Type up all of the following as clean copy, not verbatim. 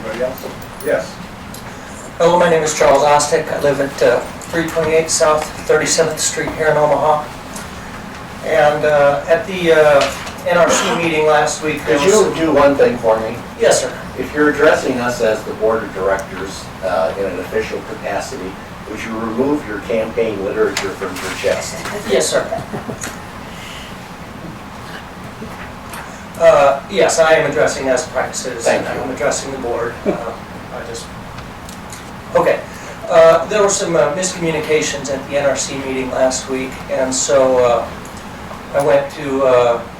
Anybody else? Yes. Hello, my name is Charles Ostdiek. I live at 328 South 37th Street here in Omaha. And at the NRC meeting last week, there Could you do one thing for me? Yes, sir. If you're addressing us as the board of directors in an official capacity, would you remove your campaign literature from your chest? Yes, sir. Yes, I am addressing as practices. Thank you. I'm addressing the board. Okay. There were some miscommunications at the NRC meeting last week, and so I went to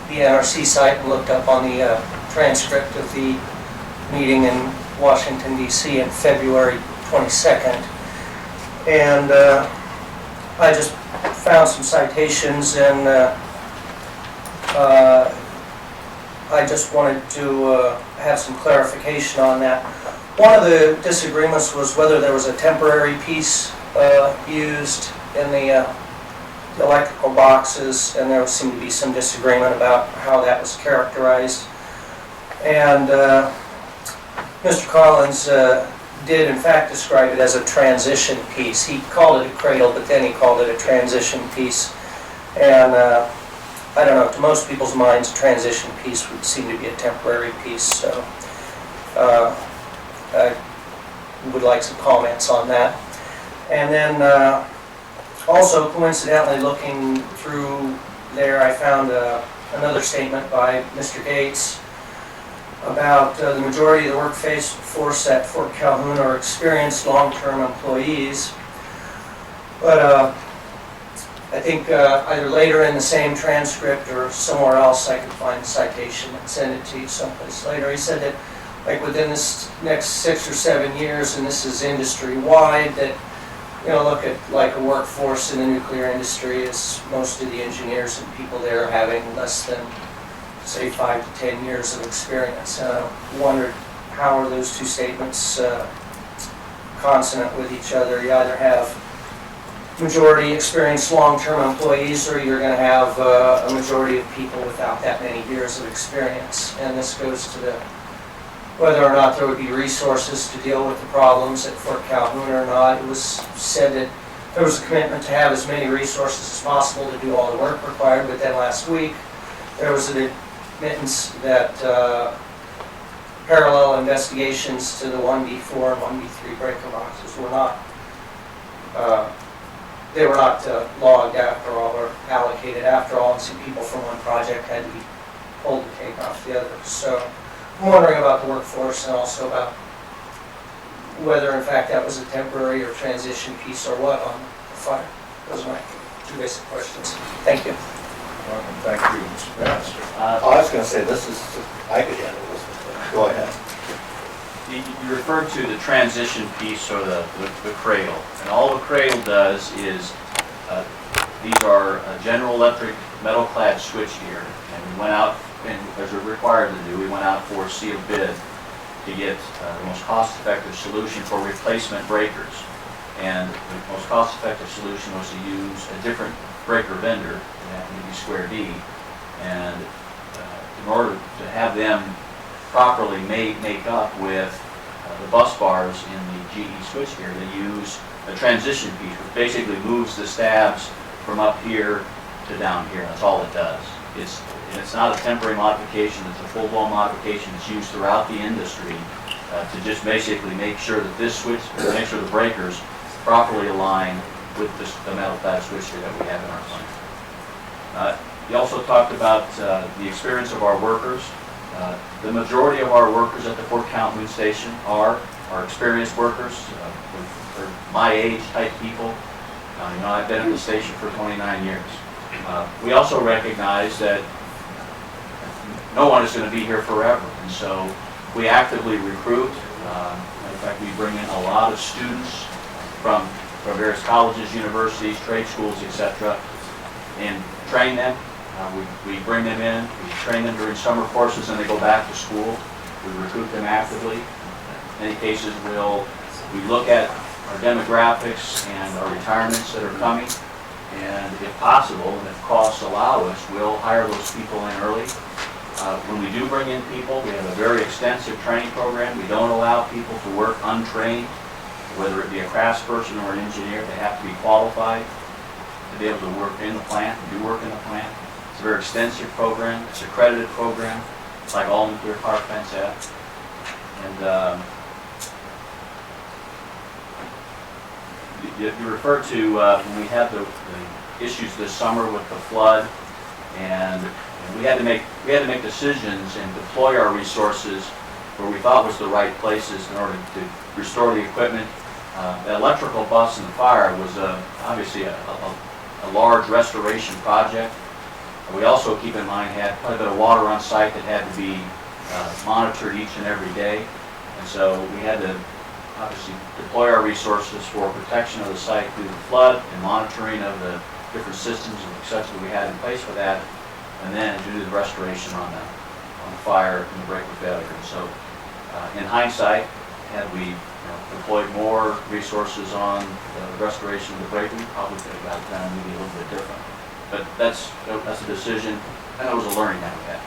the NRC site and looked up on the transcript of the meeting in Washington, D.C. on February 22nd. And I just found some citations, and I just wanted to have some clarification on that. One of the disagreements was whether there was a temporary piece used in the electrical boxes, and there seemed to be some disagreement about how that was characterized. And Mr. Collins did in fact describe it as a transition piece. He called it a cradle, but then he called it a transition piece. And I don't know, to most people's minds, a transition piece would seem to be a temporary piece. So I would like some comments on that. And then also, coincidentally, looking through there, I found another statement by Mr. Gates about the majority of the workforce at Fort Calhoun are experienced long-term employees. But I think either later in the same transcript or somewhere else I could find a citation and send it to you someplace later. He said that like within this next 6 or 7 years, and this is industry-wide, that look at like a workforce in the nuclear industry is most of the engineers and people there having less than, say, 5 to 10 years of experience. And I wondered, how are those two statements consonant with each other? You either have majority experienced long-term employees, or you're going to have a majority of people without that many years of experience. And this goes to the whether or not there would be resources to deal with the problems at Fort Calhoun or not. It was said that there was a commitment to have as many resources as possible to do all the work required, but then last week there was an admittance that parallel investigations to the 1B4 and 1B3 breaker boxes were not logged after all, or allocated after all, and some people from one project had to be pulled to take off the other. So I'm wondering about the workforce, and also about whether in fact that was a temporary or transition piece or what on the fire. Those are my two basic questions. Thank you. Welcome. Thank you, Mr. Baxter. I was going to say, I could handle this. Go ahead. You referred to the transition piece, or the cradle. And all the cradle does is, these are General Electric metal-clad switchgear. And we went out, and as we're required to do, we went out for a sealed bid to get the most cost-effective solution for replacement breakers. And the most cost-effective solution was to use a different breaker vendor, that would be Square D. And in order to have them properly make up with the bus bars in the GE switchgear, they use a transition piece, which basically moves the stabs from up here to down here. That's all it does. It's not a temporary modification, it's a full-blown modification. It's used throughout the industry to just basically make sure that this switch, make sure the breakers properly align with the metal-clad switchgear that we have in our plant. You also talked about the experience of our workers. The majority of our workers at the Fort Calhoun station are experienced workers. They're my age type people. I've been at the station for 29 years. We also recognize that no one is going to be here forever, and so we actively recruit. In fact, we bring in a lot of students from various colleges, universities, trade schools, etc., and train them. We bring them in, we train them during summer courses, and they go back to school. We recruit them actively. In many cases, we look at our demographics and our retirements that are coming, and if possible, and if costs allow us, we'll hire those people in early When we do bring in people, we have a very extensive training program. We don't allow people to work untrained, whether it be a craftsperson or an engineer. They have to be qualified to be able to work in the plant, and do work in the plant. It's a very extensive program. It's an accredited program, like all nuclear power plants have. And you referred to when we had the issues this summer with the flood, and we had to make decisions and deploy our resources where we thought was the right places in order to restore the equipment. The electrical bus and the fire was obviously a large restoration project. We also, keep in mind, had quite a bit of water on site that had to be monitored each and every day. And so we had to obviously deploy our resources for protection of the site through the flood and monitoring of the different systems and et cetera that we had in place for that, and then to do the restoration on the fire and the breaker failure. And so in hindsight, had we deployed more resources on the restoration of the breaker, we probably could have got it done maybe a little bit different. But that's a decision, and it was a learning that we had.